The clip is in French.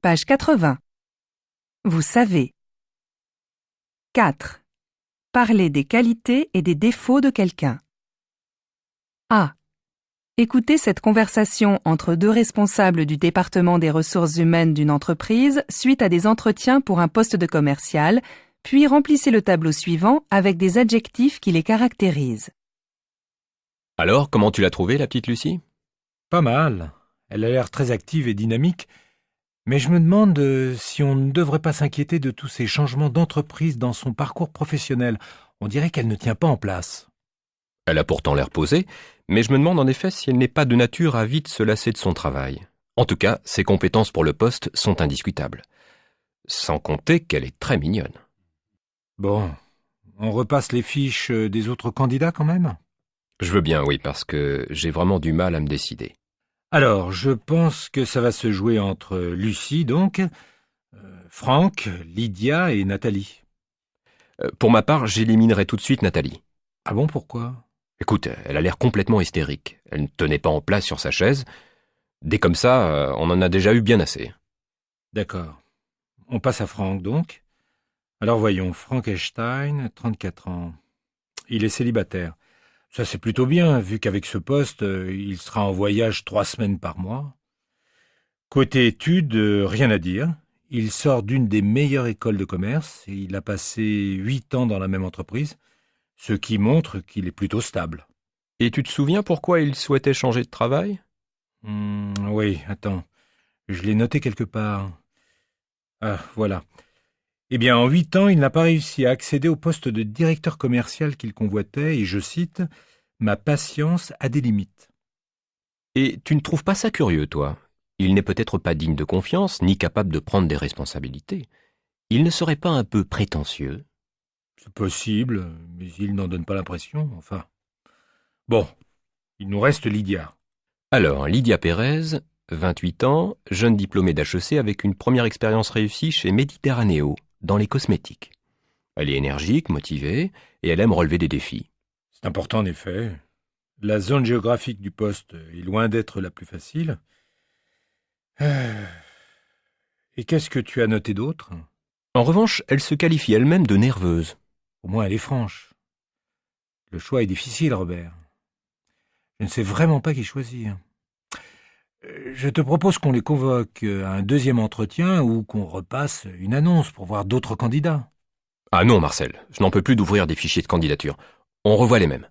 Page 80. Vous savez. 4. Parler des qualités et des défauts de quelqu'un. A. Écoutez cette conversation entre deux responsables du département des ressources humaines d'une entreprise suite à des entretiens pour un poste de commercial, puis remplissez le tableau suivant avec des adjectifs qui les caractérisent. Alors, comment tu l'as trouvée, la petite Lucie? Pas mal. Elle a l'air très active et dynamique. Mais je me demande si on ne devrait pas s'inquiéter de tous ces changements d'entreprise dans son parcours professionnel. On dirait qu'elle ne tient pas en place. Elle a pourtant l'air posée, mais je me demande en effet si elle n'est pas de nature à vite se lasser de son travail. En tout cas, ses compétences pour le poste sont indiscutables. Sans compter qu'elle est très mignonne. Bon, on repasse les fiches des autres candidats quand même? Je veux bien, oui, parce que j'ai vraiment du mal à me décider. Alors, je pense que ça va se jouer entre Lucie, donc, Franck, Lydia et Nathalie. Pour ma part, j'éliminerai tout de suite Nathalie. Ah bon, pourquoi? Écoute, elle a l'air complètement hystérique. Elle ne tenait pas en place sur sa chaise. Dès comme ça, on en a déjà eu bien assez. D'accord. On passe à Franck, donc. Alors voyons, Frankenstein, 34 ans. Il est célibataire. Ça, c'est plutôt bien, vu qu'avec ce poste, il sera en voyage 3 semaines par mois. Côté études, rien à dire. Il sort d'une des meilleures écoles de commerce et il a passé 8 ans dans la même entreprise, ce qui montre qu'il est plutôt stable. Et tu te souviens pourquoi il souhaitait changer de travail? Oui, attends. Je l'ai noté quelque part. Ah, voilà. Eh bien, en 8 ans, il n'a pas réussi à accéder au poste de directeur commercial qu'il convoitait et, je cite, « Ma patience a des limites ». Et tu ne trouves pas ça curieux, toi? Il n'est peut-être pas digne de confiance, ni capable de prendre des responsabilités. Il ne serait pas un peu prétentieux? C'est possible, mais il n'en donne pas l'impression, enfin. Bon, il nous reste Lydia. Alors, Lydia Pérez, 28 ans, jeune diplômée d'HEC avec une première expérience réussie chez Méditerranéo, dans les cosmétiques. Elle est énergique, motivée, et elle aime relever des défis. C'est important en effet. La zone géographique du poste est loin d'être la plus facile. Et qu'est-ce que tu as noté d'autre? En revanche, elle se qualifie elle-même de nerveuse. Au moins elle est franche. Le choix est difficile, Robert. Je ne sais vraiment pas qui choisir. Je te propose qu'on les convoque à un deuxième entretien ou qu'on repasse une annonce pour voir d'autres candidats. Ah non, Marcel, je n'en peux plus d'ouvrir des fichiers de candidature. On revoit les mêmes.